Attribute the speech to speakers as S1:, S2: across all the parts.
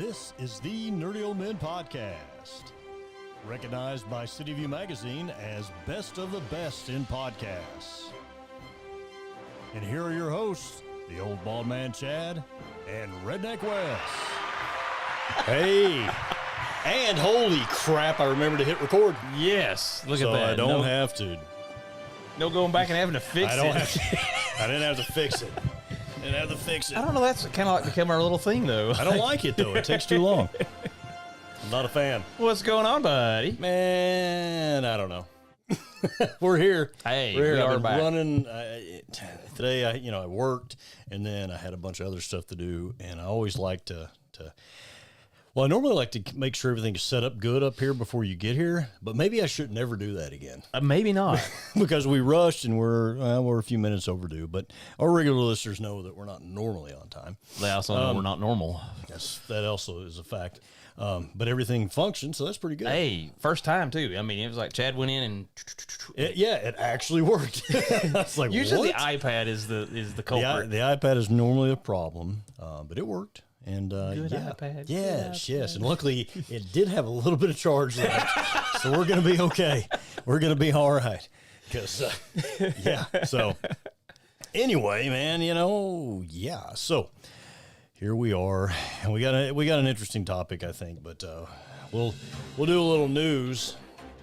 S1: This is the Nerdy Old Men Podcast, recognized by City View Magazine as best of the best in podcasts. And here are your hosts, the Old Bald Man Chad and Redneck Wes. Hey, and holy crap, I remembered to hit record.
S2: Yes, look
S1: So
S2: at that.
S1: I don't have to.
S2: No going back and having to fix
S1: I don't
S2: it.
S1: have to. I didn't have to fix it. Didn't have to fix it.
S2: I don't know. That's kind of like become our little thing, though.
S1: I don't like it, though. It takes too long. I'm not a fan.
S2: What's going on, buddy?
S1: Man, I don't know. We're here.
S2: Hey,
S1: We're here.
S2: we
S1: I've
S2: are
S1: been
S2: back.
S1: running today. I worked, and then I had a bunch of other stuff to do. And I always like to. Well, I normally like to make sure everything is set up good up here before you get here. But maybe I should never do that again
S2: Maybe not.
S1: because we rushed and we're a few minutes overdue. But our regular listeners know that we're not normally on time.
S2: They also know we're not normal.
S1: Yes, that also is a fact. But everything functions, so that's pretty good.
S2: Hey, first time too. I mean, it was like Chad went in and
S1: It actually worked. I was like,
S2: usually
S1: what?
S2: the iPad is the
S1: The
S2: culprit.
S1: iPad is normally a problem, but it worked. And
S2: Good
S1: yeah.
S2: iPad,
S1: Yes,
S2: good
S1: yes. And luckily, it did have a little bit of charge left. So we're going to be okay. We're going to be all right. Because, yeah. So, anyway, man, yeah. So, here we are. And we got an interesting topic, I think. But we'll do a little news.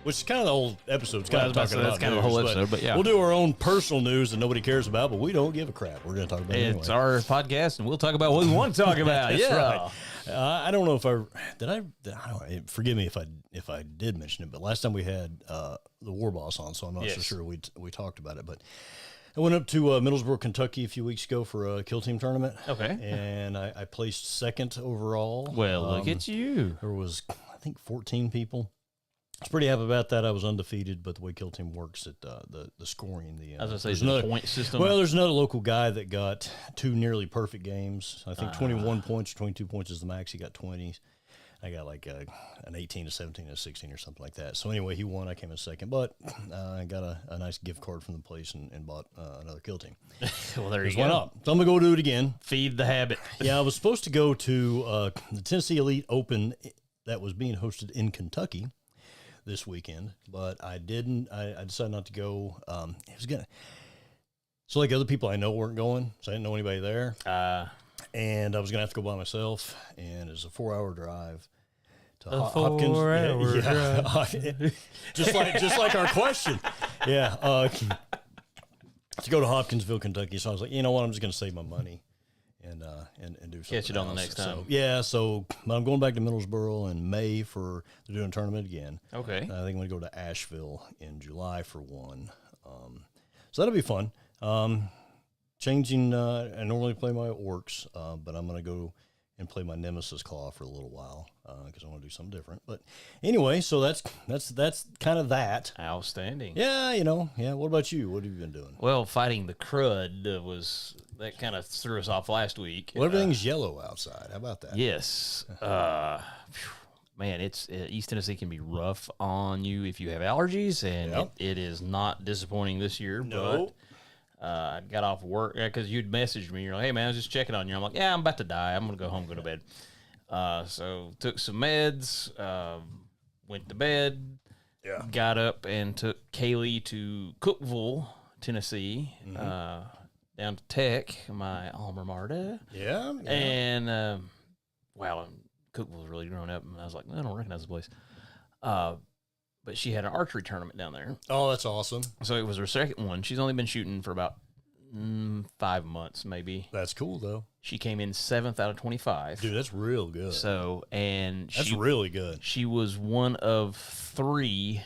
S1: Which is kind of the whole episode's kind of talking about.
S2: That's kind of the whole episode, but yeah.
S1: We'll do our own personal news that nobody cares about, but we don't give a crap. We're going to talk about it anyway.
S2: It's our podcast, and we'll talk about what we want to talk about.
S1: That's
S2: Yeah.
S1: right. I don't know if I don't, forgive me if I did mention it, but last time we had the War Boss on, so I'm not so
S2: Yes.
S1: sure we talked about it. But I went up to Middlesboro, Kentucky a few weeks ago for a Kill Team tournament.
S2: Okay.
S1: And I placed second overall.
S2: Well, look at you.
S1: There was, I think, 14 people. I was pretty happy about that. I was undefeated, but the way Kill Team works at the scoring,
S2: I was going to say,
S1: there's
S2: is it a
S1: another-
S2: point system?
S1: well, there's another local guy that got two nearly perfect games. I think 21 points, 22 points is the max. He got 20. I got like an 18, a 17, a 16 or something like that. So anyway, he won. I came in second, but I got a nice gift card from the place and bought another Kill Team.
S2: well, there you
S1: Why
S2: go.
S1: not? So I'm going to go do it again.
S2: Feed the habit.
S1: Yeah, I was supposed to go to the Tennessee Elite Open that was being hosted in Kentucky this weekend, but I didn't. I decided not to go. It was gonna. So like other people I know weren't going, so I didn't know anybody there, and I was gonna have to go by myself. And it's a 4-hour drive to Hopkins. Yeah. just like our question. Yeah, to go to Hopkinsville, Kentucky. So I was like, you know what, I'm just gonna save my money and do something.
S2: Catch it on the
S1: else.
S2: next time.
S1: So, yeah, so I'm going back to Middlesboro in May for they're doing a tournament again.
S2: Okay.
S1: I think I'm going to go to Asheville in July for one. So that'll be fun. Changing, I normally play my orcs, but I'm going to go and play my Nemesis Claw for a little while because I want to do something different. But anyway, so that's kind of that.
S2: Outstanding.
S1: Yeah, yeah. What about you? What have you been doing?
S2: Well, fighting the crud that kind of threw us off last week.
S1: Well, everything's yellow outside. How about that?
S2: Yes. Man, it's East Tennessee can be rough on you if you have allergies, and
S1: Yep.
S2: it is not disappointing this year.
S1: No.
S2: But I got off work because you'd messaged me. You're like, "Hey, man, I was just checking on you." I'm like, "Yeah, I'm about to die. I'm gonna go home, go to bed." So took some meds, went to bed.
S1: Yeah.
S2: Got up and took Kaylee to Cookeville, Tennessee, down to Tech, my alma mater.
S1: Yeah.
S2: And, wow, Cookeville was really grown up, and I was like, I don't recognize the place. But she had an archery tournament down there.
S1: Oh, that's awesome.
S2: So it was her second one. She's only been shooting for about 5 months, maybe.
S1: That's cool, though.
S2: She came in 7th out of 25.
S1: Dude, that's real good.
S2: So, and
S1: That's really good.
S2: she was one of 3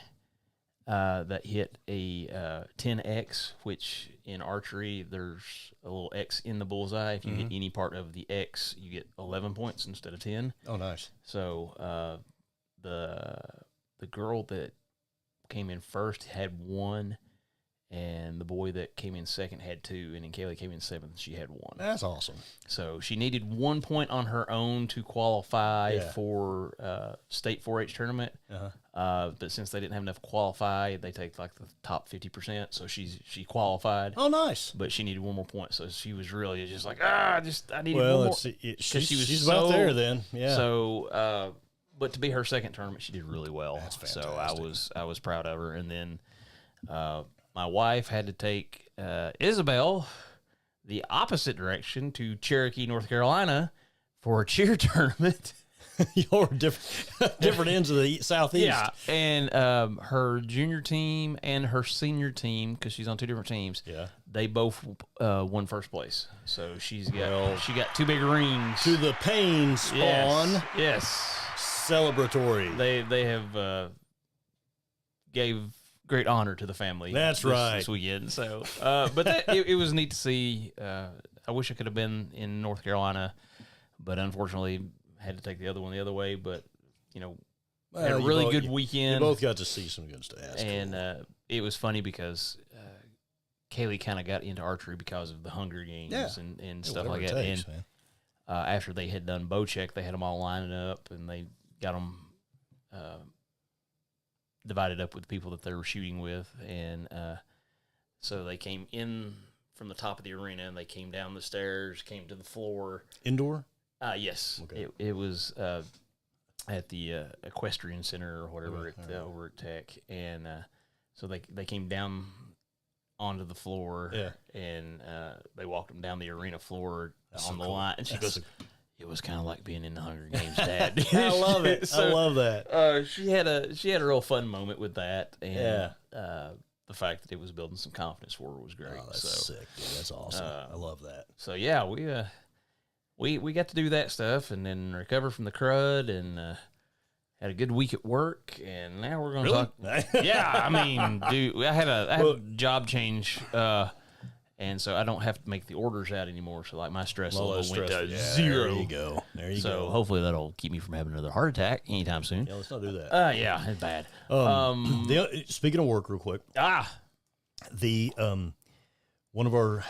S2: that hit a 10X, which in archery, there's a little X in the bullseye. If you hit any part of the X, you get 11 points instead of 10.
S1: Oh, nice.
S2: So the girl that came in first had 1, and the boy that came in second had 2, and then Kaylee came in 7th. She had 1.
S1: That's awesome.
S2: So she needed 1 point on her own to qualify
S1: Yeah.
S2: for state 4-H tournament. But since they didn't have enough qualify, they take like the top 50%. So she qualified.
S1: Oh, nice.
S2: But she needed 1 more point, so she was really just like, I needed
S1: Well,
S2: one more.
S1: she's about there then. Yeah.
S2: So, but to be her second tournament, she did really well.
S1: That's
S2: so
S1: fantastic.
S2: I was proud of her. And then my wife had to take Isabel the opposite direction to Cherokee, North Carolina, for a cheer tournament.
S1: You're different ends of the southeast.
S2: Yeah, and her junior team and her senior team, because she's on 2 different teams.
S1: Yeah.
S2: They both won first place, so she got 2 big rings
S1: To the pain spawn.
S2: Yes,
S1: Celebratory.
S2: they have gave great honor to the family.
S1: That's right.
S2: This weekend. So, but it was neat to see. I wish I could have been in North Carolina, but unfortunately had to take the other one the other way. But had a really good weekend.
S1: You both got to see some good stuff. That's
S2: And
S1: cool.
S2: it was funny because Kaylee kind of got into archery because of the Hunger Games
S1: Yeah.
S2: and stuff
S1: Whatever
S2: like
S1: it
S2: that.
S1: takes,
S2: And
S1: man.
S2: after they had done bow check, they had them all lining up, and they got them divided up with the people that they were shooting with. And so they came in from the top of the arena, and they came down the stairs, came to the floor.
S1: Indoor?
S2: Yes.
S1: Okay.
S2: It was at the Equestrian Center or whatever over at Tech. And so they came down onto the floor, and they walked them down the arena floor on the line. And she goes, it was kind of like being in the Hunger Games, Dad.
S1: I love it.
S2: So,
S1: I love that.
S2: she had a real fun moment with that. And the fact that it was building some confidence for her was great.
S1: Oh, that's
S2: so
S1: sick, dude. That's awesome. I love that.
S2: So yeah, we got to do that stuff, and then recover from the crud, and had a good week at work, and now we're going to talk. Yeah, I mean, dude, I had a job change, and so I don't have to make the orders out anymore. So like my stress level went to 0.
S1: There you go. There you
S2: So
S1: go.
S2: hopefully that'll keep me from having another heart attack anytime soon.
S1: Yeah, let's not do that.
S2: Yeah, it's bad.
S1: Speaking of work, real quick, the one of our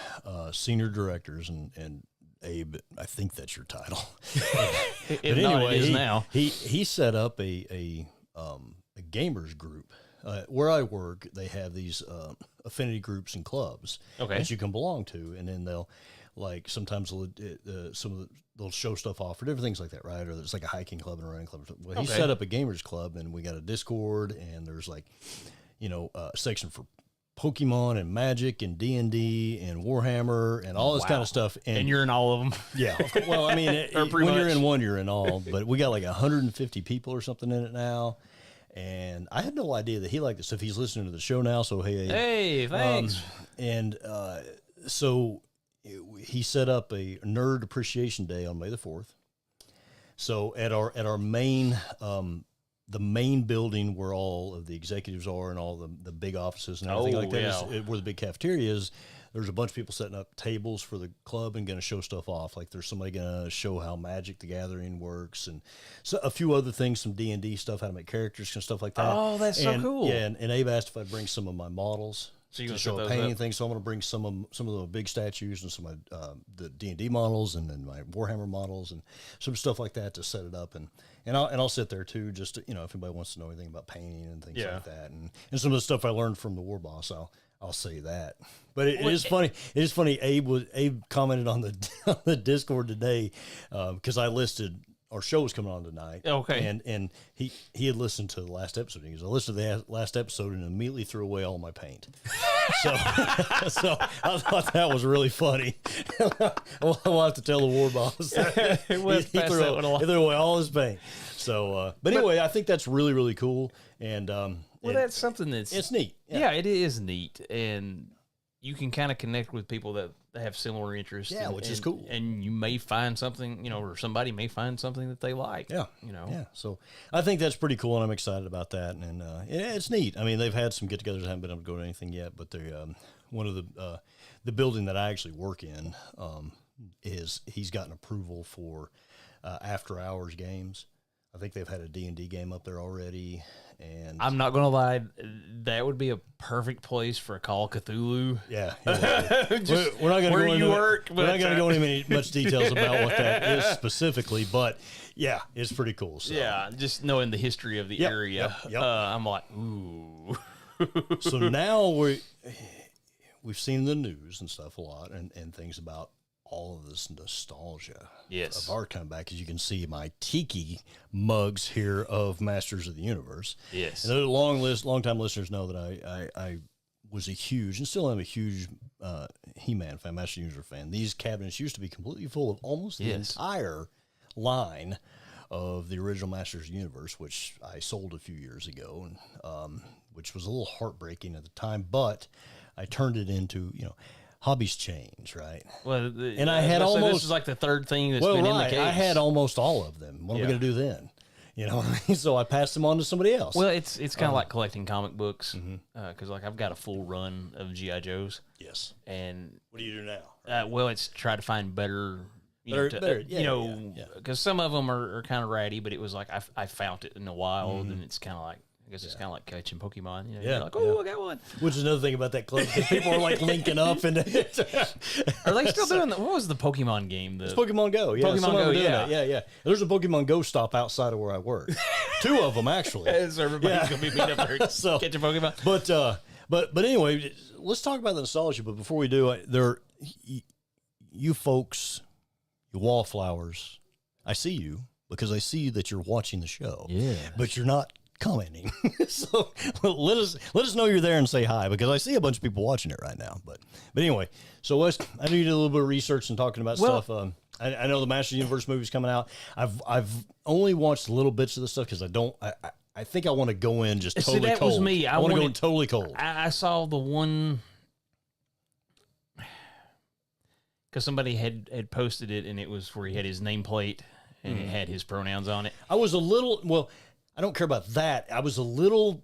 S1: senior directors and Abe, I think that's your title.
S2: But anyway, it is now.
S1: He set up a gamers group. Where I work, they have these affinity groups and clubs that you can belong to, and then they'll sometimes they'll show stuff off for different things like that, right? Or there's like a hiking club and a running club. Well, he set up a gamers club, and we got a Discord, and there's a section for Pokemon and Magic and D&D and Warhammer and all this kind of stuff.
S2: And you're in all of them.
S1: Yeah. Well, I mean, when you're in one, you're in all. But we got like 150 people or something in it now. And I had no idea that he liked this stuff. He's listening to the show now, so
S2: Hey, thanks.
S1: So he set up a Nerd Appreciation Day on May the 4th. So at our main the main building where all of the executives are and all the big offices and everything like that is where the big cafeteria is. There's a bunch of people setting up tables for the club and going to show stuff off. Like there's somebody going to show how Magic the Gathering works, and so a few other things, some D&D stuff, how to make characters and stuff like that.
S2: Oh, that's so cool.
S1: Yeah, and Abe asked if I'd bring some of my models
S2: So you
S1: to
S2: gonna
S1: show
S2: set
S1: a
S2: those
S1: painting
S2: up?
S1: thing. So I'm going to bring some of the big statues and some of the D&D models, and then my Warhammer models and some stuff like that to set it up. And I'll sit there too, just to, if anybody wants to know anything about painting and things like that, and some of the stuff I learned from the War Boss, I'll say that. But it is funny. It is funny. Abe commented on the Discord today because I listed our show was coming on tonight.
S2: Okay.
S1: And he had listened to the last episode. He goes, I listened to the last episode and immediately threw away all my paint. So I thought that was really funny. We'll have to tell the War Boss. he threw away all his paint. So, but anyway, I think that's really, really cool. And
S2: that's something it's
S1: neat.
S2: Yeah, it is neat. And you can kind of connect with people that have similar interests.
S1: Yeah, which is cool.
S2: And you may find something, or somebody may find something that they like.
S1: Yeah.
S2: Yeah.
S1: So I think that's pretty cool, and I'm excited about that. And it's neat. I mean, they've had some get-togethers. I haven't been able to go to anything yet, but they one of the building that I actually work in he's gotten approval for after-hours games. I think they've had a D&D game up there already. And
S2: I'm not gonna lie, that would be a perfect place for a Call of Cthulhu.
S1: yeah,
S2: Just
S1: we're not going to
S2: where
S1: go
S2: you
S1: into
S2: work,
S1: we're not
S2: but,
S1: going to go into any much details about what that is specifically, but yeah, it's pretty cool. So.
S2: Yeah, just knowing the history of the
S1: Yep,
S2: area,
S1: yep.
S2: I'm like, ooh.
S1: So now we've seen the news and stuff a lot, and things about all of this nostalgia
S2: Yes.
S1: of art coming back. As you can see, my tiki mugs here of Masters of the Universe.
S2: Yes.
S1: And the long time listeners know that I was a huge, and still am a huge He-Man fan, Masters of the Universe fan. These cabinets used to be completely full of almost the entire line of the original Masters of the Universe, which I sold a few years ago, and which was a little heartbreaking at the time, but I turned it into, hobbies change, right?
S2: Well,
S1: And I had almost
S2: this is like the third thing that's been in the case.
S1: I had almost all of them. What are we going to do then? You know what I mean? So I passed them on to somebody else.
S2: Well, it's kind of like collecting comic books because like I've got a full run of GI Joes,
S1: yes.
S2: and
S1: What do you do now?
S2: well, it's try to find better.
S1: Better,
S2: Because some of them are kind of ratty, but it was like I found it in the wild, and it's kind of like I guess it's kind of like catching Pokemon. You know, you're like, oh, I got one.
S1: Which is another thing about that club, because people are like linking up and
S2: Are they still doing that? What was the Pokemon game? The
S1: Pokemon Go. Yeah,
S2: Pokemon
S1: some of them
S2: Go,
S1: are doing
S2: yeah.
S1: that. Yeah. There's a Pokemon Go stop outside of where I work. 2 of them actually.
S2: so everybody's gonna be meeting up there
S1: So-
S2: catching Pokemon.
S1: But anyway, let's talk about the nostalgia. But before we do, you folks, you wallflowers, I see you because I see that you're watching the show.
S2: Yeah.
S1: But you're not commenting. So let us know you're there and say hi, because I see a bunch of people watching it right now. But anyway, so Wes, I know you did a little bit of research and talking about stuff. I know the Master Universe movie's coming out. I've only watched little bits of the stuff because I think I want to go in just totally
S2: that
S1: cold.
S2: was me.
S1: I want to go in totally cold.
S2: I saw the one because somebody had posted it, and it was where he had his nameplate and it had his pronouns on it.
S1: I was a little, well, I don't care about that. I was a little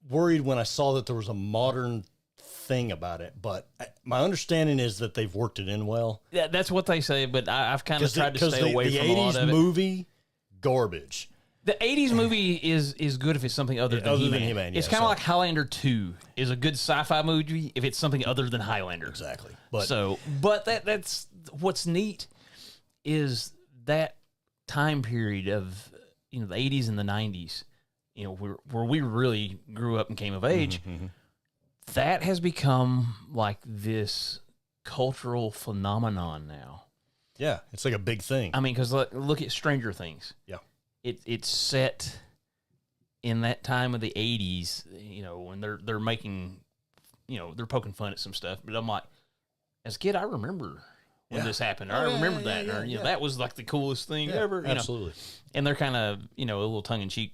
S1: worried when I saw that there was a modern thing about it, but my understanding is that they've worked it in well.
S2: Yeah, that's what they say, but I've kind of tried to stay away from a lot of it.
S1: The 80s movie, garbage.
S2: The 80s movie is good if it's something other than He-Man.
S1: He-Man,
S2: it's kind of like Highlander 2 is a good sci-fi movie if it's something other than Highlander.
S1: Exactly.
S2: But that's what's neat is that time period of the 80s and the 90s, where we really grew up and came of age. That has become like this cultural phenomenon now.
S1: Yeah, it's like a big thing.
S2: I mean, because look at Stranger Things.
S1: Yeah.
S2: It's set in that time of the 80s, when they're making, they're poking fun at some stuff. But I'm like, as a kid, I remember when this happened. Or I remember that. Or, that was like the coolest thing ever.
S1: Absolutely.
S2: And they're kind of, a little tongue-in-cheek,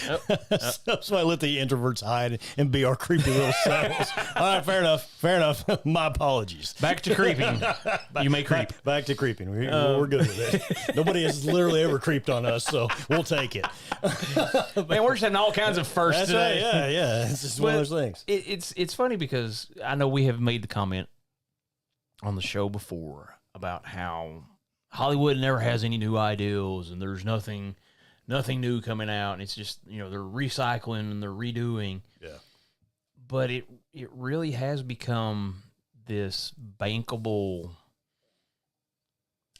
S1: That's why I let the introverts hide and be our creepy little selves. All right, fair enough. My apologies.
S2: Back to creeping. You may creep.
S1: Back to creeping. We're good with it. Nobody has literally ever creeped on us, so we'll take it.
S2: Man, we're just having all kinds of firsts
S1: That's
S2: today.
S1: right. Yeah. It's just one of those things.
S2: It's funny because I know we have made the comment on the show before about how Hollywood never has any new ideals and there's nothing new coming out, and it's just they're recycling and they're redoing.
S1: Yeah.
S2: But it really has become this bankable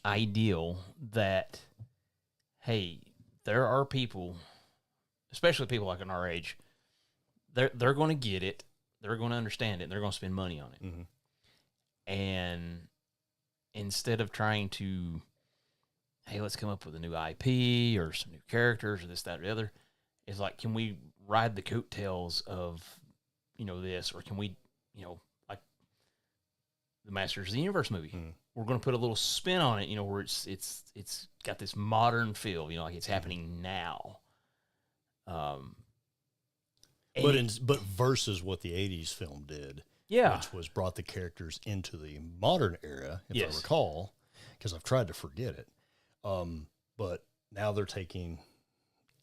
S2: ideal that, hey, there are people, especially people like in our age, they're going to get it, they're going to understand it, and they're going to spend money on it. And instead of trying to, hey, let's come up with a new IP or some new characters or this, that, or the other, it's like, can we ride the coattails of, this, or can we, like the Masters of the Universe movie, we're going to put a little spin on it, where it's got this modern feel, like it's happening now.
S1: But versus what the 80s film did, which was brought the characters into the modern era, if I recall, because I've tried to forget it. But now they're taking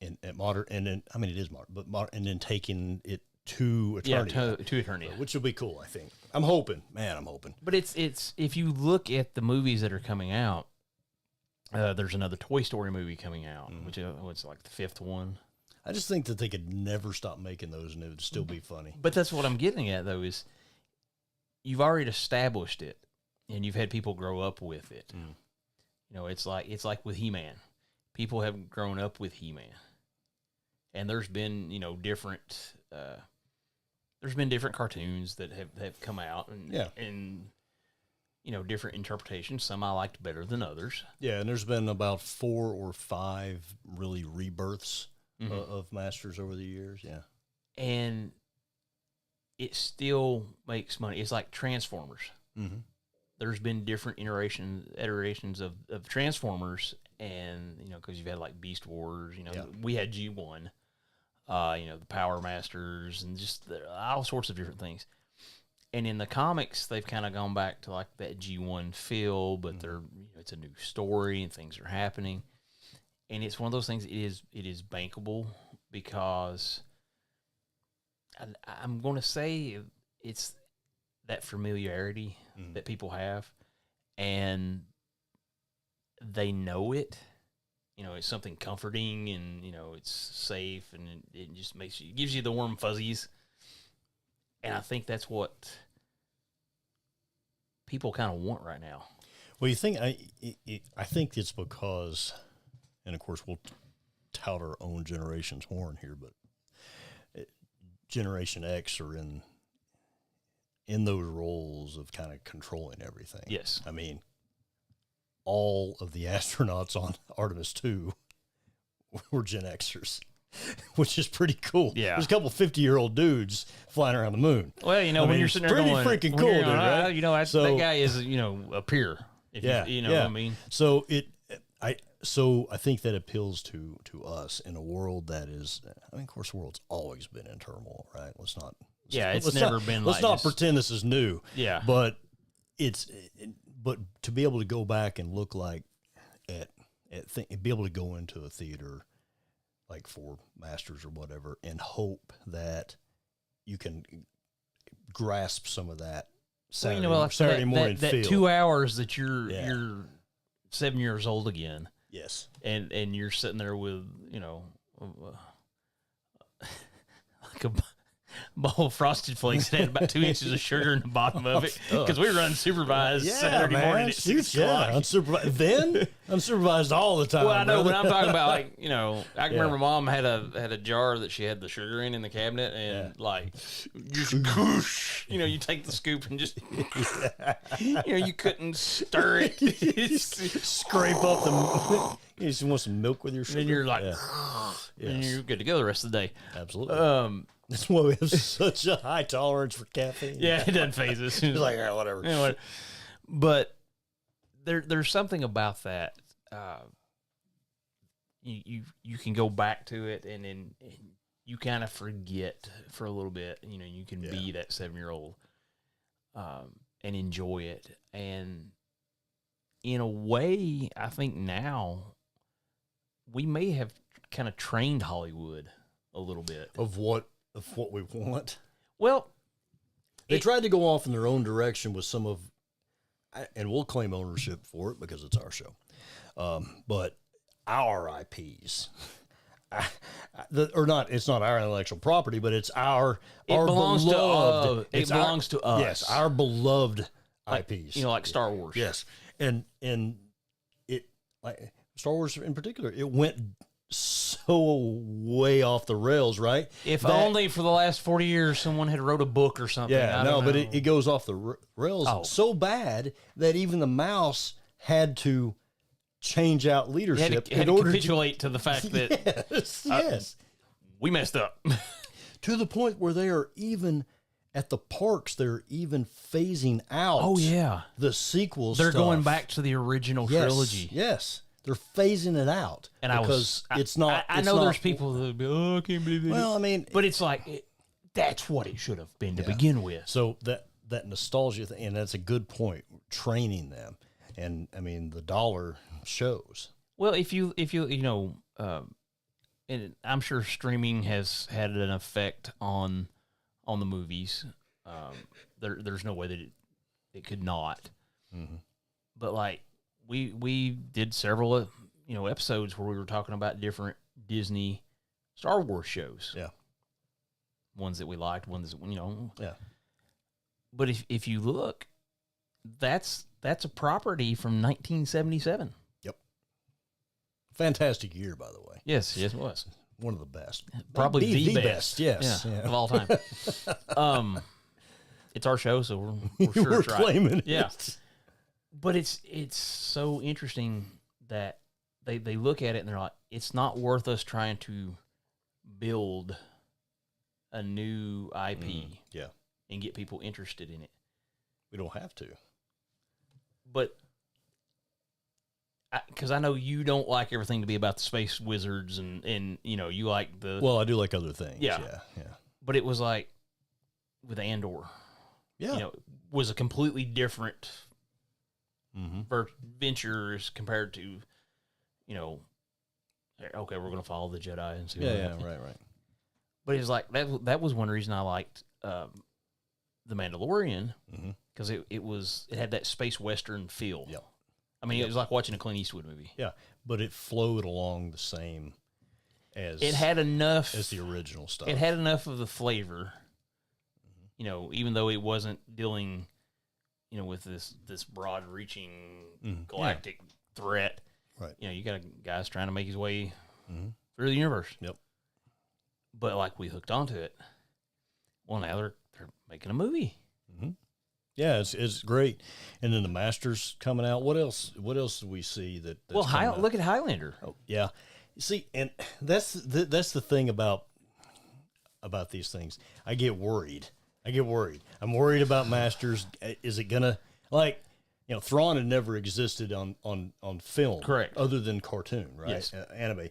S1: at modern, and then it is modern, but and then taking it to eternity,
S2: to eternity,
S1: which will be cool. I think. I'm hoping. But it's
S2: if you look at the movies that are coming out, There's another Toy Story movie coming out, which was like the 5th one.
S1: I just think that they could never stop making those, and it would still be funny.
S2: But that's what I'm getting at, though, is you've already established it, and you've had people grow up with it. You know, it's like with He-Man. People have grown up with He-Man, and there's been different. There's been different cartoons that have come out, and different interpretations. Some I liked better than others.
S1: Yeah, and there's been about 4 or 5 really rebirths of Masters over the years. Yeah,
S2: and it still makes money. It's like Transformers. There's been different iterations of Transformers, and because you've had like Beast Wars. We had G1. The Power Masters, and just all sorts of different things. And in the comics, they've kind of gone back to like that G1 feel, but it's a new story and things are happening. And it's one of those things. It is bankable because I'm going to say it's that familiarity that people have, and they know it. It's something comforting, and it's safe, and it just gives you the warm fuzzies. And I think that's what people kind of want right now.
S1: Well, you think I think it's because, and of course we'll tout our own generation's horn here, but Generation X are in those roles of kind of controlling everything.
S2: Yes,
S1: I mean, all of the astronauts on Artemis 2 were Gen Xers, which is pretty cool.
S2: Yeah.
S1: There's a couple 50-year-old dudes flying around the moon.
S2: Well, when you're sitting there
S1: pretty
S2: going,
S1: freaking cool, dude, right?
S2: That guy is, a peer. What I mean?
S1: So I think that appeals to us in a world that is, of course, the world's always been in turmoil, right? Let's not pretend this is new.
S2: Yeah.
S1: But but to be able to go back and look like be able to go into a theater like for Masters or whatever and hope that you can grasp some of that Saturday morning
S2: that
S1: feel.
S2: 2 hours that you're 7 years old again.
S1: Yes.
S2: And you're sitting there with, like a bowl of Frosted Flakes that had about 2 inches of sugar in the bottom of it, because we run supervised Saturday morning at 6 o'clock.
S1: Unsupervised. Then unsupervised all the time.
S2: Well, I know,
S1: brother.
S2: but I'm talking about like I can remember Mom had a jar that she had the sugar in the cabinet, and like just whoosh, you take the scoop and just you couldn't stir it.
S1: Scrape up the. You just want some milk with your sugar.
S2: And you're like, and you're good to go the rest of the day.
S1: Absolutely. That's why we have such a high tolerance for caffeine.
S2: Yeah, it doesn't phase us.
S1: It's like, whatever.
S2: Anyway, but there's something about that. You can go back to it, and you kind of forget for a little bit. You can be that 7-year-old and enjoy it. And in a way, I think now we may have kind of trained Hollywood a little bit
S1: of what we want.
S2: Well,
S1: they tried to go off in their own direction with some of, and we'll claim ownership for it because it's our show. But our IPs, it's not our intellectual property, but it's our beloved.
S2: It belongs to us.
S1: Yes, our beloved IPs.
S2: Like Star Wars.
S1: Yes, and it, like Star Wars in particular, it went so way off the rails, right?
S2: If only for the last 40 years someone had wrote a book or something.
S1: Yeah, but it goes off the rails so bad that even the mouse had to change out leadership
S2: in order to capitulate to the fact that
S1: yes,
S2: we messed up.
S1: To the point where they are even at the parks, they're even phasing out.
S2: Oh yeah,
S1: the sequels.
S2: They're going back to the original trilogy.
S1: Yes. They're phasing it out,
S2: and
S1: it's not.
S2: I know there's people that'll be, I can't believe it.
S1: Well, I mean,
S2: but it's like that's what it should have been to begin with.
S1: So that nostalgia thing, and that's a good point. Training them, and I mean the dollar shows.
S2: Well, if you and I'm sure streaming has had an effect on the movies. There's no way that it could not.
S1: Mm-hmm.
S2: But like we did several episodes where we were talking about different Disney Star Wars shows.
S1: Yeah.
S2: Ones that we liked, ones that
S1: Yeah.
S2: But if you look, that's a property from 1977.
S1: Yep. Fantastic year, by the way.
S2: Yes, it was.
S1: One of the best.
S2: Probably the best.
S1: Yes.
S2: Yeah,
S1: Yeah.
S2: of all time. It's our show, so we're sure
S1: We're
S2: it's right.
S1: claiming it.
S2: Yeah. But it's so interesting that they look at it and they're like, it's not worth us trying to build a new IP
S1: Yeah.
S2: and get people interested in it.
S1: We don't have to.
S2: But because I know you don't like everything to be about the space wizards and you like the
S1: Well, I do like other things.
S2: Yeah.
S1: Yeah.
S2: but it was like with Andor,
S1: Yeah.
S2: was a completely different
S1: Mm-hmm.
S2: venture as compared to, okay, we're going to follow the Jedi and see what
S1: Yeah.
S2: happens.
S1: Right.
S2: But it was like that was one reason I liked the Mandalorian, because it had that space western feel.
S1: Yep.
S2: I mean, it was like watching a Clint Eastwood movie.
S1: Yeah. But it flowed along the same as
S2: It had enough
S1: as the original stuff.
S2: It had enough of the flavor, even though it wasn't dealing, with this broad reaching galactic threat.
S1: Right.
S2: You got a guy's trying to make his way through the universe.
S1: Yep.
S2: But like we hooked onto it. Well, now they're making a movie.
S1: Yeah, it's great. And then the Masters coming out. What else? What else do we see that's
S2: Well,
S1: coming out?
S2: look at Highlander.
S1: Oh, yeah. See, and that's the thing about these things. I get worried. I'm worried about Masters. Is it gonna Thrawn had never existed on film,
S2: Correct.
S1: Other than cartoon, right?
S2: Yes.
S1: Anime.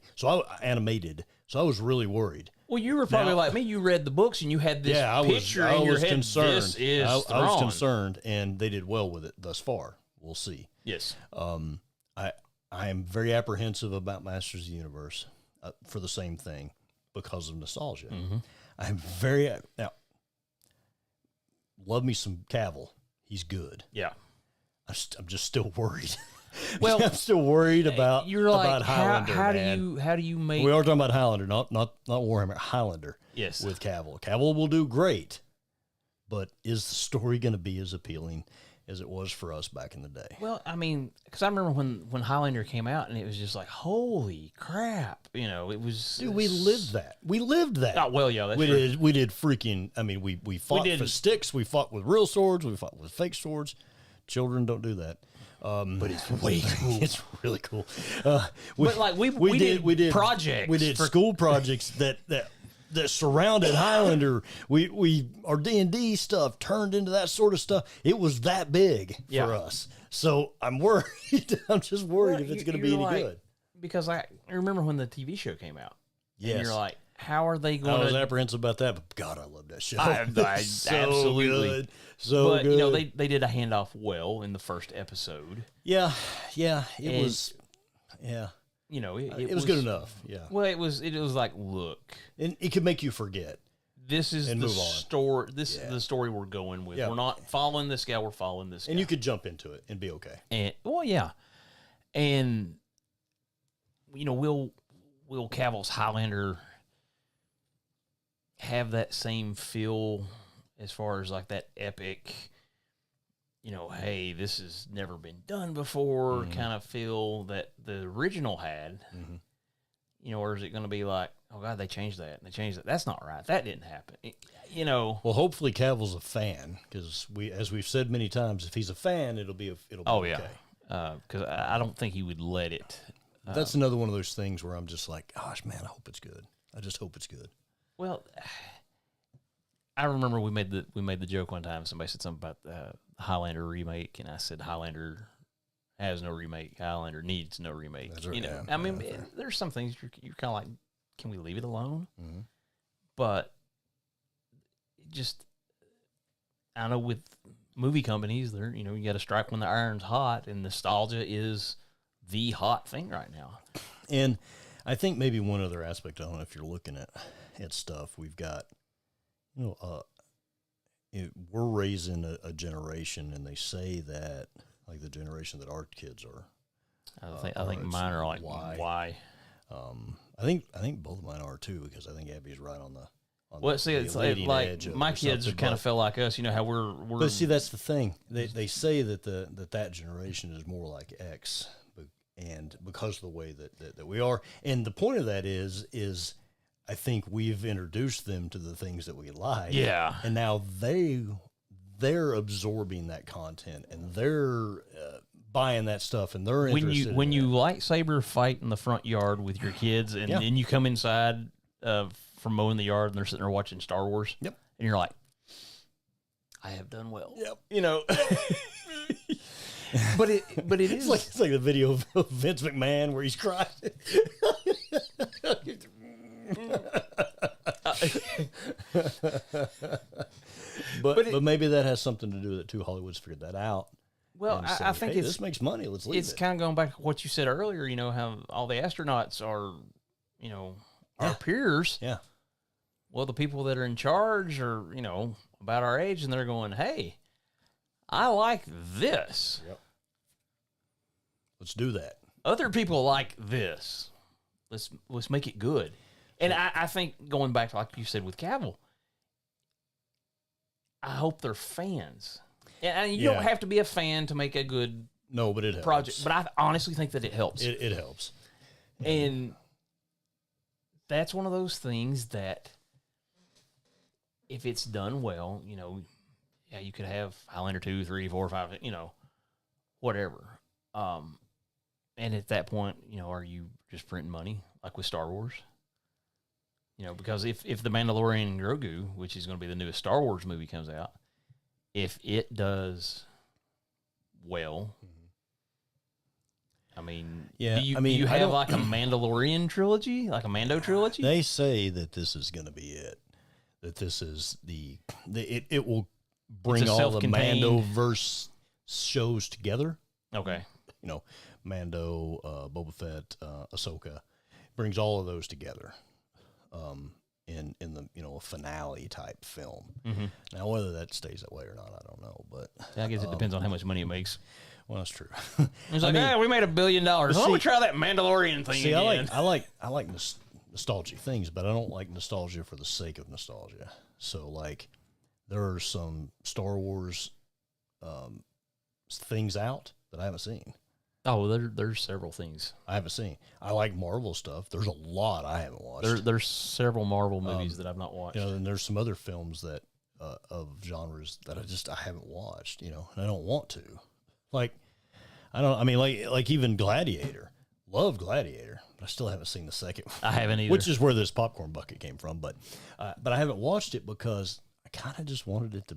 S1: Animated. So I was really worried.
S2: Well, you were probably
S1: Now-
S2: like me. You read the books and you had this
S1: Yeah, I
S2: picture
S1: was
S2: in your
S1: was
S2: head.
S1: concerned.
S2: This is
S1: I was
S2: Thrawn.
S1: concerned, and they did well with it thus far. We'll see.
S2: Yes.
S1: I am very apprehensive about Masters of the Universe for the same thing because of nostalgia. I'm very now. Love me some Cavill. He's good.
S2: Yeah.
S1: I'm just still worried.
S2: Well,
S1: I'm still worried about
S2: You're like,
S1: about Highlander.
S2: how
S1: man.
S2: do you make?
S1: We are talking about Highlander, not Warhammer. Highlander.
S2: Yes.
S1: With Cavill. Cavill will do great, but is the story going to be as appealing as it was for us back in the day?
S2: Well, I mean, because I remember when Highlander came out, and it was just like, holy crap! It was.
S1: Dude, we lived that. We lived that.
S2: Oh, well, yeah, that's
S1: we
S2: true.
S1: did. We did freaking. I mean, we fought
S2: did.
S1: with sticks. We fought with real swords. We fought with fake swords. Children don't do that. But it's way cool. It's really cool.
S2: But like we did projects.
S1: We did
S2: for-
S1: school projects that surrounded Highlander. Our D&D stuff turned into that sort of stuff. It was that big
S2: Yeah.
S1: for us. So I'm worried. I'm just worried if it's going to be any good.
S2: Because I remember when the TV show came out.
S1: Yes.
S2: And you're like, how are they
S1: I
S2: going
S1: was
S2: to?
S1: apprehensive about that, but God, I love that show.
S2: I
S1: So
S2: absolutely.
S1: good. So
S2: But
S1: good.
S2: they did a handoff well in the first episode.
S1: Yeah. It
S2: And-
S1: was. Yeah.
S2: It
S1: was good enough. Yeah.
S2: Well, it was like, look,
S1: And it could make you forget.
S2: this is
S1: And
S2: the
S1: move on.
S2: story. This is the story we're going with.
S1: Yeah.
S2: We're not following this guy. We're following this guy.
S1: And you could jump into it and be okay.
S2: And yeah, and will Cavill's Highlander have that same feel as far as like that epic, hey, this has never been done before kind of feel that the original had? Or is it going to be like, oh God, they changed that and they changed that? That's not right. That didn't happen.
S1: Well, hopefully Cavill's a fan because as we've said many times, if he's a fan, it'll be
S2: Oh
S1: okay.
S2: yeah, because I don't think he would let it.
S1: That's another one of those things where I'm just like, gosh, man, I hope it's good. I just hope it's good.
S2: Well, I remember we made the joke one time. Somebody said something about the Highlander remake, and I said Highlander has no remake. Highlander needs no remake.
S1: That's right, yeah.
S2: I mean,
S1: Yeah,
S2: there's some things you're kind of like, can we leave it alone?
S1: Mhm.
S2: But just, I know with movie companies, they're you got to strike when the iron's hot, and nostalgia is the hot thing right now.
S1: And I think maybe one other aspect, I don't know if you're looking at stuff, we've got, we're raising a generation, and they say that, like the generation that our kids are
S2: I think
S1: it's
S2: mine are like
S1: Y.
S2: Y.
S1: I think both of mine are too, because I think Abby's right on the.
S2: Well, see, it's like my kids
S1: something,
S2: kind
S1: but-
S2: of feel like us. You know how we're
S1: But see, that's the thing. They say that that generation is more like X, and because of the way that we are, and the point of that is I think we've introduced them to the things that we like.
S2: Yeah.
S1: And now they're absorbing that content, and they're buying that stuff, and they're interested
S2: when
S1: in
S2: you
S1: it.
S2: lightsaber fight in the front yard with your kids, and
S1: Yeah.
S2: then you come inside from mowing the yard, and they're sitting there watching Star Wars.
S1: Yep.
S2: And you're like, I have done well.
S1: Yep.
S2: You know. but it is
S1: It's like the video of Vince McMahon where he's crying. But maybe that has something to do with it too. Hollywood's figured that out.
S2: well.
S1: and
S2: I
S1: said,
S2: think
S1: hey,
S2: it's
S1: this makes money. Let's leave
S2: it's
S1: it.
S2: kind of going back to what you said earlier. You know how all the astronauts are, you know, our
S1: Yeah.
S2: peers.
S1: Yeah.
S2: Well, the people that are in charge are, you know, about our age, and they're going, "Hey, I like this.
S1: Let's do that.
S2: Other people like this. Let's make it good." And I think going back to like you said with Cavill, I hope they're fans. And you
S1: Yeah.
S2: don't have to be a fan to make a good
S1: No, but it helps.
S2: project. But I honestly think that it helps.
S1: It helps.
S2: And that's one of those things that if it's done well, you know, yeah, you could have Highlander 2, 3, 4, 5, you know, whatever. And at that point, you know, are you just printing money like with Star Wars? You know, because if The Mandalorian and Grogu, which is going to be the newest Star Wars movie, comes out, if it does well, I mean,
S1: Yeah,
S2: do you,
S1: I mean,
S2: do you
S1: I
S2: have
S1: don't-
S2: like a Mandalorian trilogy, like a Mando trilogy?
S1: They say that this is going to be it. That this is it will bring
S2: It's a
S1: all the
S2: self-contained-
S1: Mandoverse shows together.
S2: Okay.
S1: You know, Mando, Boba Fett, Ahsoka, brings all of those together. In the a finale type film.
S2: Mm-hmm.
S1: Now whether that stays that way or not, I don't know. But
S2: I guess it depends on how much money it makes.
S1: well, that's true.
S2: It's like, we made $1 billion. Well, let me try that Mandalorian thing
S1: See,
S2: again.
S1: I like nostalgic things, but I don't like nostalgia for the sake of nostalgia. So like, there are some Star Wars things out that I haven't seen.
S2: Oh, there's several things.
S1: I haven't seen. I like Marvel stuff. There's a lot I haven't watched.
S2: There's several Marvel movies that I've not watched.
S1: And there's some other films that of genres that I haven't watched. And I don't want to. Like, like even Gladiator. Love Gladiator, but I still haven't seen the second one.
S2: I haven't either.
S1: Which is where this popcorn bucket came from. But I haven't watched it because I kind of just wanted it to.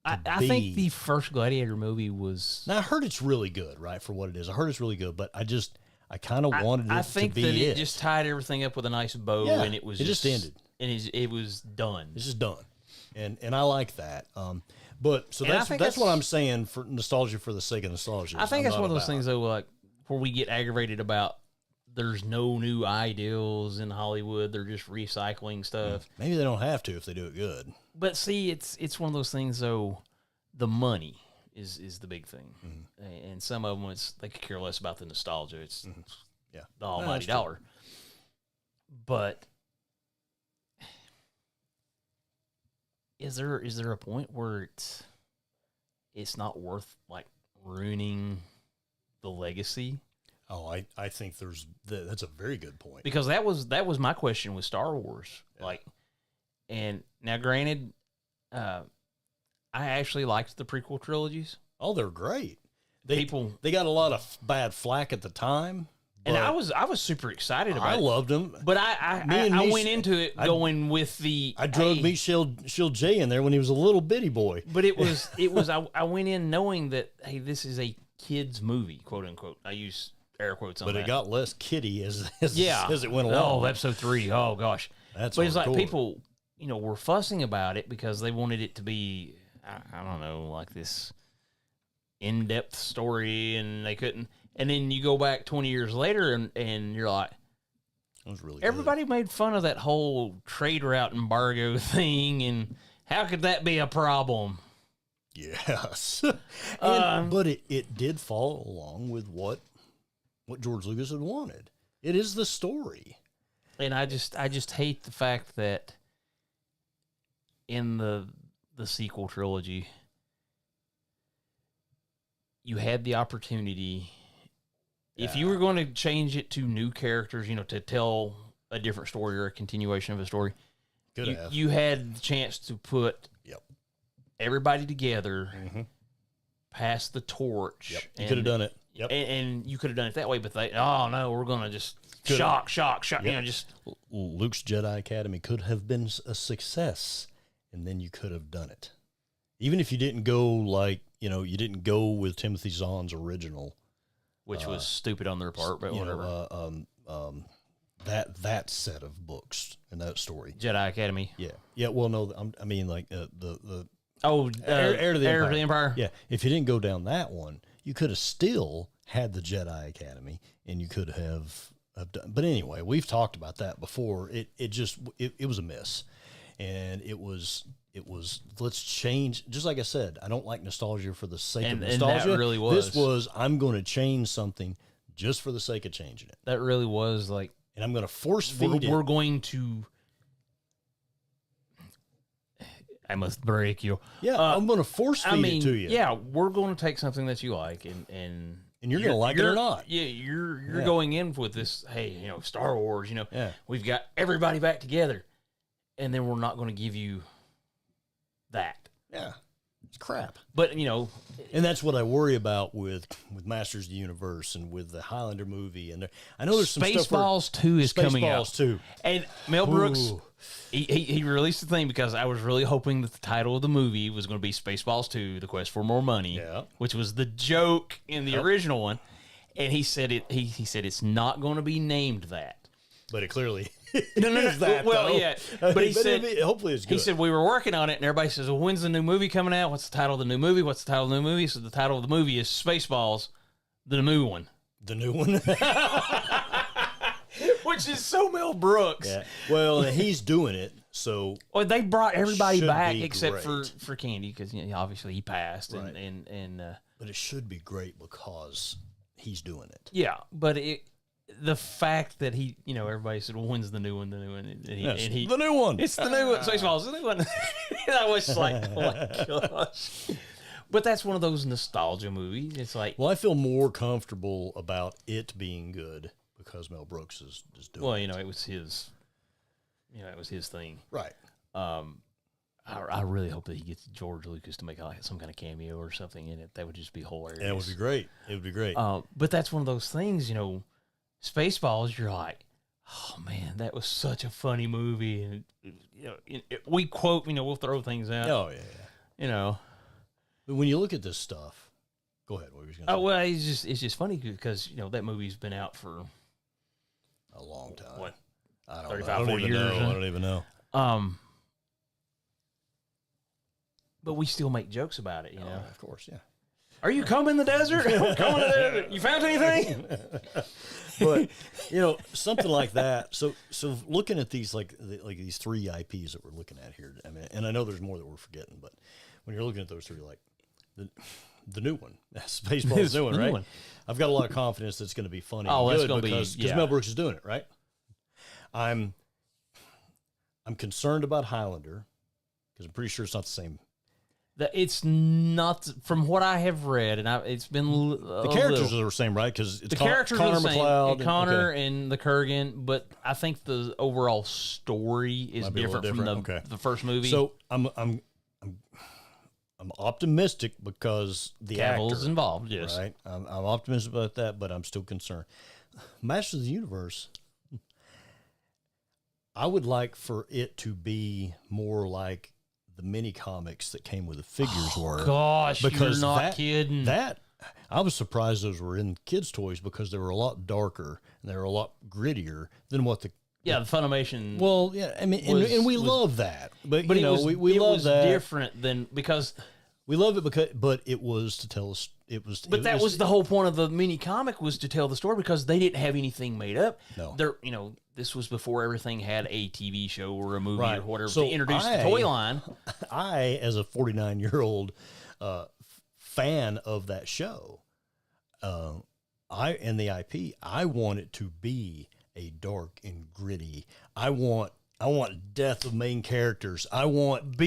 S2: I think the first Gladiator movie was.
S1: Now I heard it's really good, right? For what it is, I heard it's really good. But I kind of wanted it
S2: I
S1: to
S2: think
S1: be
S2: that
S1: it.
S2: it just tied everything up with a nice bow,
S1: Yeah,
S2: and it was
S1: it just ended.
S2: and it was done.
S1: It's just done, and I like that. But so
S2: And I
S1: that's
S2: think
S1: what
S2: that's-
S1: I'm saying for nostalgia for the sake of nostalgia.
S2: I think
S1: I'm
S2: that's
S1: not
S2: one of those
S1: about.
S2: things though, like where we get aggravated about. There's no new ideals in Hollywood. They're just recycling stuff.
S1: Maybe they don't have to if they do it good.
S2: But see, it's one of those things though. The money is the big thing, and some of them they could care less about the nostalgia. It's
S1: Yeah,
S2: the almighty
S1: that's true.
S2: dollar. But is there a point where it's not worth like ruining the legacy?
S1: Oh, I think that's a very good point.
S2: Because that was my question with Star Wars. Like, and now granted, I actually liked the prequel trilogies.
S1: Oh, they're great. They got a lot of bad flack at the time,
S2: And
S1: but
S2: I was super excited about
S1: I
S2: it.
S1: loved them.
S2: But
S1: Me
S2: I
S1: and Mich-
S2: went into it going with the
S1: I drug
S2: hey,
S1: Shield J in there when he was a little bitty boy.
S2: but it was I went in knowing that hey, this is a kids movie, quote unquote. I use air quotes on
S1: But
S2: that.
S1: it got less kiddie as it went
S2: Oh,
S1: along.
S2: episode 3. Oh gosh.
S1: That's
S2: But it's like
S1: hardcore.
S2: people, were fussing about it because they wanted it to be I don't know, like this in-depth story, and they couldn't. And then you go back 20 years later and you're like,
S1: It was really
S2: everybody made fun of that whole trade route embargo thing, and how could that be a problem?
S1: good. Yes.
S2: Um,
S1: But it did follow along with what what George Lucas had wanted. It is the story.
S2: And I just hate the fact that in the sequel trilogy, you had the opportunity. If you were going to change it to new characters, to tell a different story or a continuation of a story, you had the chance to put everybody together, pass the torch.
S1: Yep. You could have done it. Yep.
S2: And you could have done it that way, but no, we're going to just shock.
S1: Yep. Luke's Jedi Academy could have been a success, and then you could have done it. Even if you didn't go you didn't go with Timothy Zahn's original.
S2: Which was stupid on their part, but whatever.
S1: That set of books and that story.
S2: Jedi Academy.
S1: Yeah. Well, no, I mean like the
S2: Heir to the Empire.
S1: Yeah. If you didn't go down that one, you could have still had the Jedi Academy, and you could have done. But anyway, we've talked about that before. It was a miss, and it was. Let's change. Just like I said, I don't like nostalgia for the sake of nostalgia.
S2: And that really was.
S1: This was, I'm going to change something just for the sake of changing it.
S2: That really was like,
S1: and I'm going to force feed it.
S2: We're going to. I must break you.
S1: Yeah, I'm going to force feed it to you.
S2: Yeah, we're going to take something that you like and
S1: you're going to like it or not.
S2: Yeah, you're going in with this. Hey, Star Wars. We've got everybody back together, and then we're not going to give you that.
S1: Yeah, it's crap.
S2: But
S1: and that's what I worry about with Masters of the Universe and with the Highlander movie. And I know there's some stuff.
S2: Spaceballs 2 is coming out.
S1: Spaceballs 2,
S2: and Mel Brooks. He released the thing because I was really hoping that the title of the movie was going to be Spaceballs 2: The Quest for More Money, which was the joke in the original one. And he said he said it's not going to be named that.
S1: But it clearly
S2: no.
S1: is that.
S2: Well,
S1: though.
S2: yeah. But he said
S1: hopefully it's good.
S2: He said we were working on it, and everybody says, "Well, when's the new movie coming out? What's the title of the new movie? What's the title of the new movie?" So the title of the movie is Spaceballs, the new one.
S1: The new one.
S2: Which is so Mel Brooks.
S1: Yeah. Well, he's doing it, so.
S2: Well, they brought everybody back except for Candy because obviously he passed,
S1: right.
S2: and
S1: but it should be great because he's doing it.
S2: Yeah, but the fact that he, everybody said, "Well, when's the new one? The new one?" And he
S1: the new one.
S2: It's the new one. Spaceballs, the new one. I was just like, oh my gosh. But that's one of those nostalgia movies. It's like,
S1: well, I feel more comfortable about it being good because Mel Brooks is doing.
S2: Well,
S1: it.
S2: It was his. It was his thing.
S1: Right.
S2: I really hope that he gets George Lucas to make some kind of cameo or something in it. That would just be hilarious.
S1: That would be great. It would be great.
S2: But that's one of those things, Spaceballs, you're like, oh man, that was such a funny movie, and we quote, we'll throw things out.
S1: Oh yeah.
S2: But
S1: when you look at this stuff, go ahead. What were you going to say?
S2: Oh well, it's just funny because that movie's been out for
S1: a long time.
S2: What?
S1: I don't
S2: 35,
S1: know.
S2: 40 years.
S1: I don't even know.
S2: But we still make jokes about it,
S1: Of course, yeah.
S2: Are you combing the desert? Combing the desert. You found anything?
S1: But something like that. So looking at these like these three IPs that we're looking at here. I mean, and I know there's more that we're forgetting, but when you're looking at those three, like the new one, Spaceballs, new one, right? One. I've got a lot of confidence that it's going to be funny.
S2: Oh,
S1: and
S2: it's
S1: good
S2: going to
S1: because Mel Brooks is doing it, right? I'm concerned about Highlander because I'm pretty sure it's not the same.
S2: It's not, from what I have read, and it's been
S1: the characters are the same, right? Because it's
S2: characters
S1: Connor
S2: are the same,
S1: McLeod,
S2: Connor and the Kurgan, but I think the overall story is different from the first movie.
S1: So I'm optimistic because the
S2: Cavill's
S1: actor
S2: involved. Yes,
S1: right. I'm optimistic about that, but I'm still concerned. Masters of the Universe. I would like for it to be more like the mini comics that came with the figures were.
S2: Gosh,
S1: because
S2: you're not kidding.
S1: I was surprised those were in kids' toys because they were a lot darker and they were a lot grittier than what the
S2: Funimation.
S1: Well, yeah, I mean, and we love that, but we love that.
S2: Different than because
S1: we love it but it was to tell us it was.
S2: But that was the whole point of the mini comic was to tell the story because they didn't have anything made up.
S1: No,
S2: this was before everything had a TV show or a movie
S1: right.
S2: or whatever
S1: so
S2: to introduce the toy line.
S1: I, as a 49-year-old fan of that show, in the IP, I want it to be a dark and gritty. I want death of main characters. I want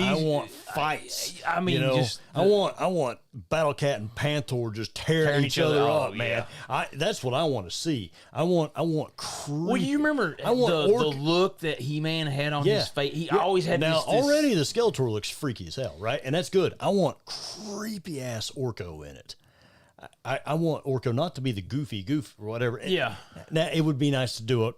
S1: fights.
S2: I mean, just
S1: I want Battle Cat and Panther just tearing each other up, man. That's what I want to see. I want creepy.
S2: Well, you remember the look that He-Man had on his face? He always had
S1: now
S2: this
S1: already the Skeletor looks freaky as hell, right? And that's good. I want creepy ass Orko in it. I want Orko not to be the goofy goof or whatever.
S2: Yeah.
S1: Now it would be nice to do it.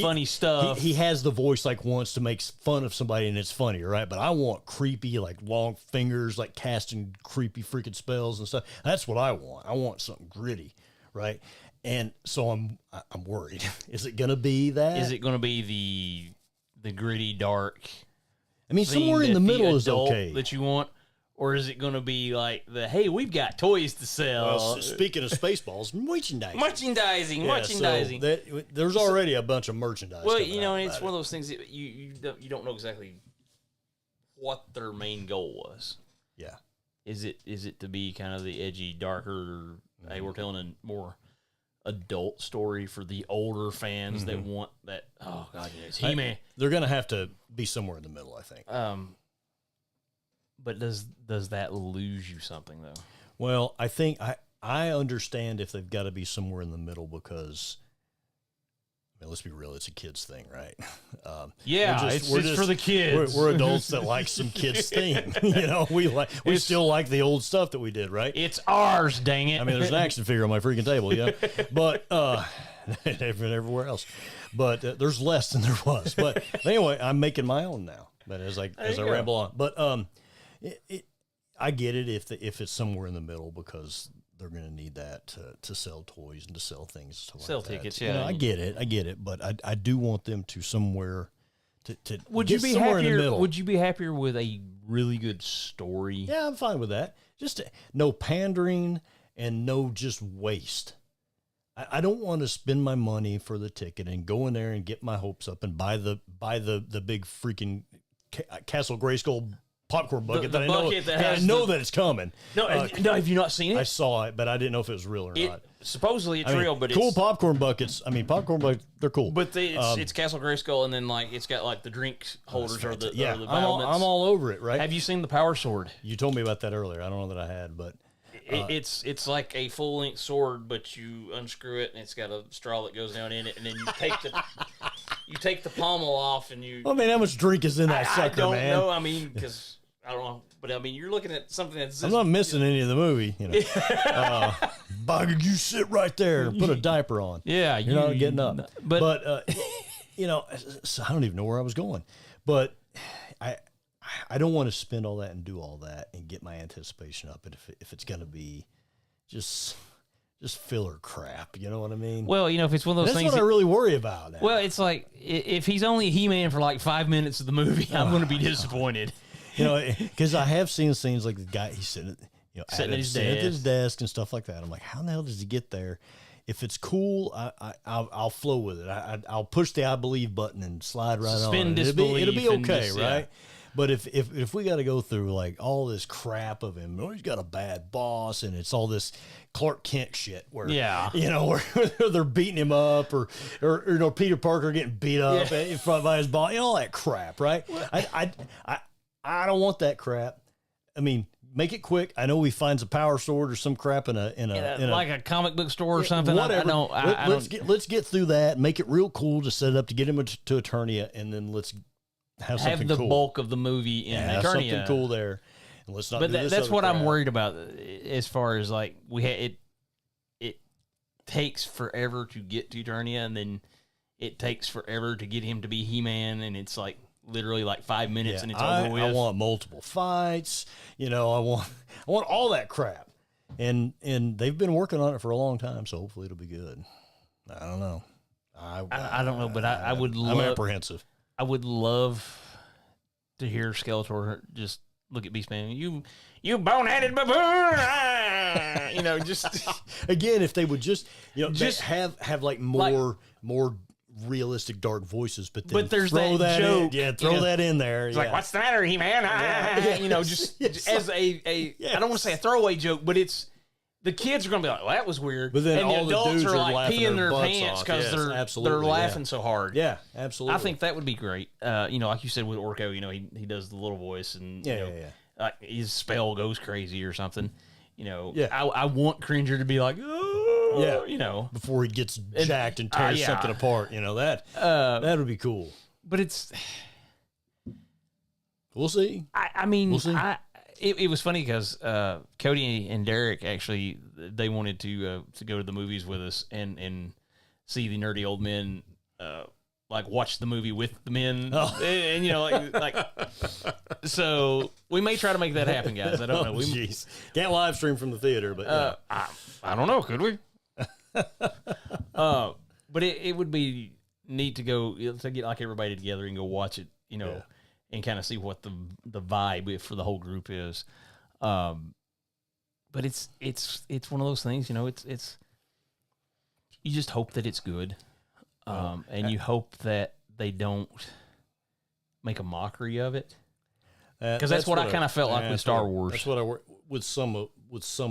S2: Funny stuff.
S1: He has the voice like wants to make fun of somebody and it's funny, right? But I want creepy, like long fingers, like casting creepy freaking spells and stuff. That's what I want. I want something gritty, right? And so I'm worried. Is it going to be that?
S2: Is it going to be the gritty, dark?
S1: I mean, somewhere in the middle is okay.
S2: That you want. Or is it going to be like hey, we've got toys to sell?
S1: Well, speaking of Spaceballs, merchandising.
S2: Merchandising.
S1: There's already a bunch of merchandise.
S2: Well, it's one of those things that you don't know exactly what their main goal was.
S1: Yeah.
S2: Is it to be kind of the edgy, darker, hey, we're telling a more adult story for the older fans that want that, oh, God, it's He-Man.
S1: They're going to have to be somewhere in the middle, I think.
S2: But does that lose you something though?
S1: Well, I think I understand if they've got to be somewhere in the middle because, I mean, let's be real, it's a kid's thing, right?
S2: It's for the kids.
S1: We're adults that like some kids thing. We still like the old stuff that we did, right?
S2: It's ours, dang it.
S1: I mean, there's an action figure on my freaking table, but everywhere else. But there's less than there was. But anyway, I'm making my own now. But as I ramble on, but I get it if it's somewhere in the middle because they're going to need that to sell toys and to sell things,
S2: sell
S1: like
S2: tickets.
S1: That.
S2: Yeah,
S1: I get it, but I do want them to somewhere to
S2: would
S1: get
S2: you be
S1: somewhere
S2: happier?
S1: in the middle.
S2: Would you be happier with a really good story?
S1: Yeah, I'm fine with that. Just no pandering and no just waste. I don't want to spend my money for the ticket and go in there and get my hopes up and buy the big freaking Castle Grayskull popcorn bucket
S2: the
S1: that
S2: bucket
S1: I know that it's coming.
S2: No, have you not seen it?
S1: I saw it, but I didn't know if it was real or not.
S2: Supposedly it's real, but
S1: cool
S2: it's
S1: popcorn buckets. I mean, popcorn buckets, they're cool.
S2: But it's Castle Grayskull, and then it's got the drink holders or the
S1: I'm
S2: battlements.
S1: all over it. Right?
S2: Have you seen the Power Sword?
S1: You told me about that earlier. I don't know that I had, but
S2: it's like a full length sword, but you unscrew it and it's got a straw that goes down in it, and then you take the pommel off and you.
S1: I mean, how much drink is in that sucker, man?
S2: I don't know. I mean, because I don't know, but I mean, you're looking at something that's.
S1: I'm not missing any of the movie. Bogger, you sit right there and put a diaper on.
S2: Yeah,
S1: you're not getting up. But so I don't even know where I was going, but I don't want to spend all that and do all that and get my anticipation up. And if it's going to be just filler crap, you know what I mean?
S2: Well, if it's one of those things.
S1: That's what I really worry about.
S2: Well, it's like if he's only He-Man for like 5 minutes of the movie, I'm going to be disappointed.
S1: Because I have seen scenes like the guy, he's sitting
S2: at his
S1: desk and stuff like that. I'm like, how the hell does he get there? If it's cool, I'll flow with it. I'll push the I believe button and slide right on. It'll be okay, right? But if we got to go through like all this crap of him, he's got a bad boss, and it's all this Clark Kent shit where where they're beating him up, or Peter Parker getting beat up in front by his boss, all that crap, right? I don't want that crap. I mean, make it quick. I know he finds a power sword or some crap in a
S2: comic book store or something.
S1: Whatever. Let's get through that. Make it real cool to set it up to get him to Eternia, and then let's have the
S2: cool. Bulk of the movie in Eternia.
S1: Something cool there. And let's not.
S2: But that's what
S1: crap.
S2: I'm worried about as far as like it takes forever to get to Eternia, and then it takes forever to get him to be He-Man, and it's like literally like 5 minutes and it's over with.
S1: I want multiple fights. I want all that crap. And they've been working on it for a long time, so hopefully it'll be good. I don't know.
S2: I don't know, but I would love.
S1: I'm apprehensive.
S2: I would love to hear Skeletor just look at Beastman. You boneheaded baboon! Just
S1: again, if they would just have like more realistic dark voices, but
S2: there's
S1: throw
S2: that joke.
S1: Throw that in there.
S2: It's like, what's the matter, He-Man? Just as a I don't want to say a throwaway joke, but it's the kids are going to be like, well, that was weird.
S1: But then
S2: and
S1: all
S2: the
S1: the
S2: adults
S1: dudes
S2: are
S1: are
S2: like
S1: laughing
S2: peeing
S1: their
S2: their
S1: butts
S2: pants
S1: off.
S2: because
S1: Yes,
S2: they're
S1: absolutely,
S2: laughing so hard.
S1: Yeah, absolutely.
S2: I think that would be great. Like you said with Orko, he does the little voice and his spell goes crazy or something. I want Cringer to be like, oh,
S1: before he gets jacked and tears something apart. That would be cool.
S2: But it's,
S1: we'll see.
S2: I mean,
S1: We'll see.
S2: It was funny because Cody and Derek actually they wanted to go to the movies with us and see the nerdy old men like watch the movie with the men and like so we may try to make that happen, guys. I don't know.
S1: Jeez, can't live stream from the theater, but
S2: I don't know. Could we? But it would be neat to go to get like everybody together and go watch it. And kind of see what the vibe for the whole group is. But it's one of those things, it's you just hope that it's good. And you hope that they don't make a mockery of it. Because that's what I kind of felt like with Star Wars.
S1: That's what I with some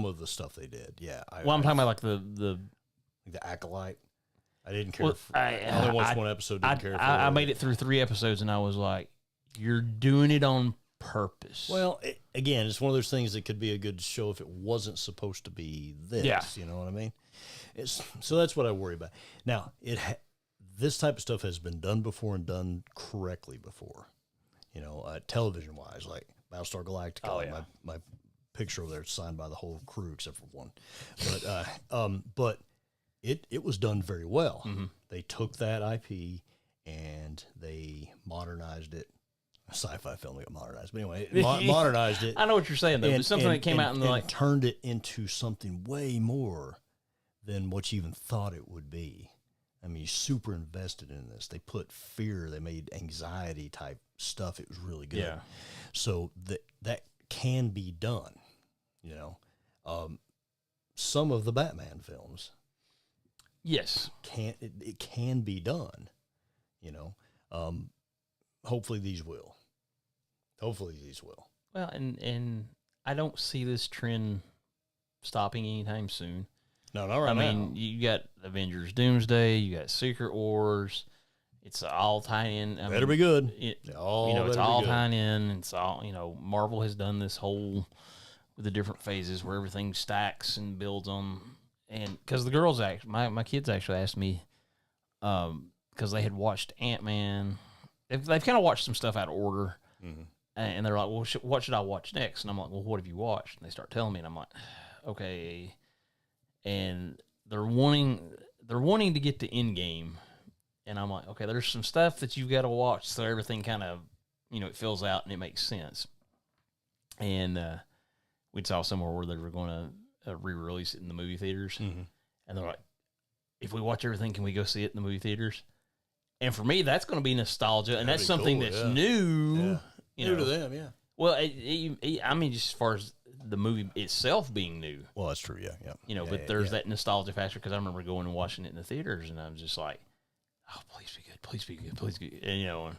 S1: of the stuff they did. Yeah.
S2: I'm talking about like the
S1: Acolyte. I didn't care.
S2: Well,
S1: I only watched one episode. Didn't care for
S2: I made it through 3 episodes and I was like, you're doing it on purpose.
S1: Well, again, it's one of those things that could be a good show if it wasn't supposed to be this.
S2: Yeah.
S1: You know what I mean? So that's what I worry about. Now, this type of stuff has been done before and done correctly before. Television-wise, like Battlestar Galactica.
S2: Oh, yeah.
S1: My picture over there is signed by the whole crew except for one. But it was done very well.
S2: Mm-hmm.
S1: They took that IP and they modernized it. Sci-fi film that got modernized, but anyway, modernized it.
S2: I know what you're saying though. It's something that came out and
S1: turned it into something way more than what you even thought it would be. I mean, you super invested in this. They put fear. They made anxiety type stuff. It was really good.
S2: Yeah.
S1: So that can be done. Some of the Batman films.
S2: Yes.
S1: It can be done. Hopefully these will.
S2: Well, and I don't see this trend stopping anytime soon.
S1: No, not right now.
S2: I mean, you got Avengers Doomsday, you got Secret Wars. It's all tying in.
S1: Better be good.
S2: It's all tying in. It's all, Marvel has done this whole with the different phases where everything stacks and builds on. And because the girls, my kids actually asked me, because they had watched Ant-Man. They've kind of watched some stuff out of order.
S1: Mm-hmm.
S2: And they're like, well, what should I watch next? And I'm like, well, what have you watched? And they start telling me, and I'm like, okay. And they're wanting to get to Endgame, and I'm like, okay, there's some stuff that you've got to watch so everything kind of, it fills out and it makes sense. And we saw somewhere where they were going to re-release it in the movie theaters,
S1: mm-hmm.
S2: and they're like, if we watch everything, can we go see it in the movie theaters? And for me, that's going to be nostalgia, and that's something
S1: cool,
S2: that's new.
S1: Yeah. New to them, yeah.
S2: Well, I mean, just as far as the movie itself being new.
S1: Well, that's true, yeah.
S2: But there's that nostalgia factor because I remember going and watching it in the theaters, and I was just like, oh, please be good, please be good, please be good. And,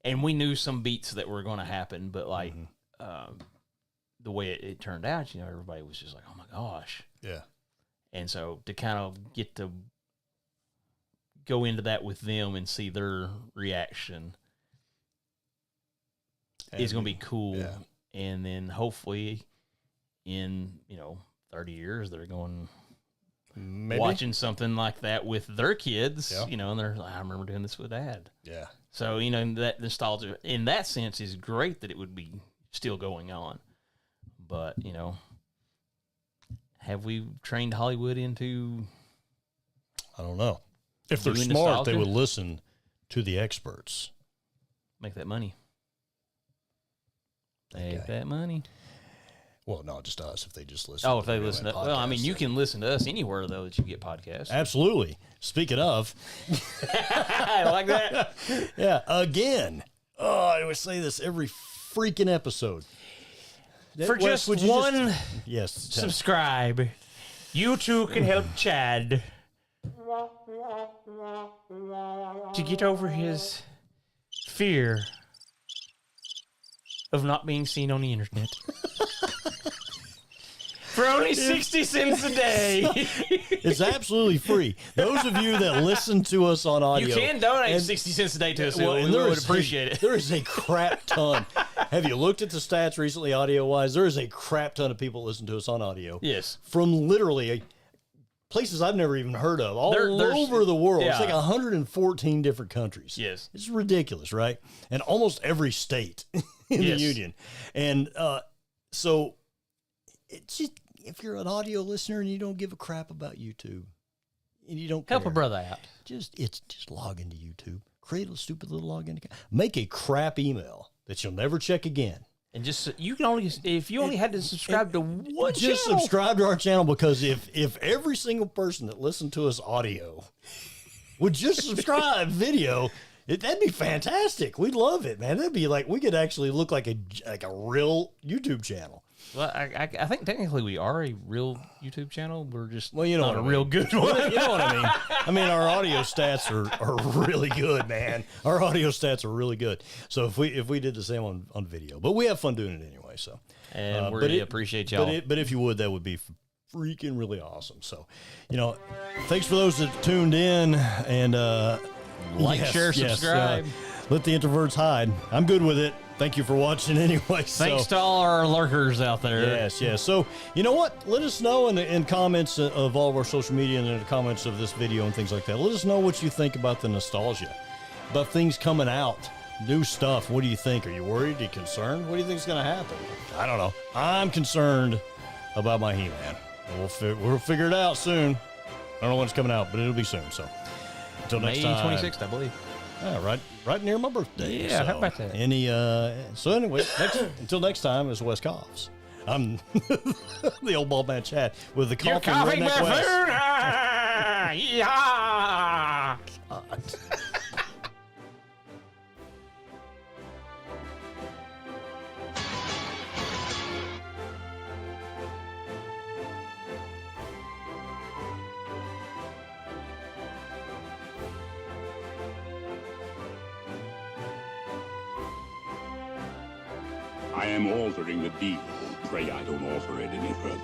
S2: and we knew some beats that were going to happen, but like the way it turned out, everybody was just like, oh my gosh.
S1: Yeah.
S2: And so to kind of get to go into that with them and see their reaction is going to be cool.
S1: Yeah.
S2: And then hopefully in, 30 years, they're going watching something like that with their kids, and they're like, I remember doing this with Dad.
S1: Yeah.
S2: So, that nostalgia in that sense is great that it would be still going on. But, have we trained Hollywood into...
S1: I don't know. If they're smart,
S2: nostalgia?
S1: they would listen to the experts.
S2: Make that money. Make that money.
S1: Well, no, just us. If they just listen.
S2: Oh, if they listen. Well, I mean, you can listen to us anywhere though that you get podcasts.
S1: Absolutely. Speaking of,
S2: I like that.
S1: Yeah. Again. Oh, I always say this every freaking episode.
S2: For
S1: Wes,
S2: just one
S1: yes,
S2: subscribe, you too can help Chad to get over his fear of not being seen on the internet. For only 60 cents a day.
S1: It's absolutely free. Those of you that listen to us on audio,
S2: You can donate 60 cents a day to us. We would appreciate it.
S1: There is a crap ton. Have you looked at the stats recently, audio-wise? There is a crap ton of people listen to us on audio.
S2: Yes.
S1: From literally places I've never even heard of, all over the world.
S2: Yeah.
S1: It's like 114 different countries.
S2: Yes.
S1: It's ridiculous, right? And almost every state in the union. And so it's just, if you're an audio listener and you don't give a crap about YouTube, and you don't
S3: Help
S1: care,
S3: a brother out.
S1: just log into YouTube, create a stupid little login account, make a crap email that you'll never check again.
S2: And just, you can only, if you only had to subscribe to one
S1: Just
S2: channel.
S1: subscribe to our channel, because if every single person that listened to us audio would just subscribe video, that'd be fantastic. We'd love it, man. That'd be like, we could actually look like a real YouTube channel.
S2: Well, I think technically we are a real YouTube channel. We're just
S1: Well, you know
S2: not
S1: what
S2: a
S1: I
S2: real
S1: mean.
S2: good one.
S1: You know what I mean? I mean, our audio stats are really good, man. Our audio stats are really good. So if we did the same on video, but we have fun doing it anyway. So
S2: And
S1: but
S2: we appreciate y'all.
S1: But if you would, that would be freaking really awesome. So, thanks for those that tuned in, and
S2: Like, share, subscribe.
S1: let the introverts hide. I'm good with it. Thank you for watching anyway.
S2: Thanks to all our lurkers out there.
S1: Yes. So, you know what? Let us know in comments of all of our social media and in the comments of this video and things like that. Let us know what you think about the nostalgia, about things coming out, new stuff. What do you think? Are you worried? Are you concerned? What do you think is going to happen? I don't know. I'm concerned about my He-Man. We'll figure it out soon. I don't know when it's coming out, but it'll be soon. So, until next
S2: May
S1: time.
S2: 26th, I believe.
S1: Yeah, right near my birthday.
S2: Yeah,
S1: so,
S2: how about that?
S1: So anyway, until next time, is Wes Coughs. I'm the old bald man Chad with the
S2: You're
S1: coughing
S2: coughing
S1: redneck Wes.
S2: buffoon! Ah, yeah!
S4: I am altering the deal. Pray I don't alter it any further.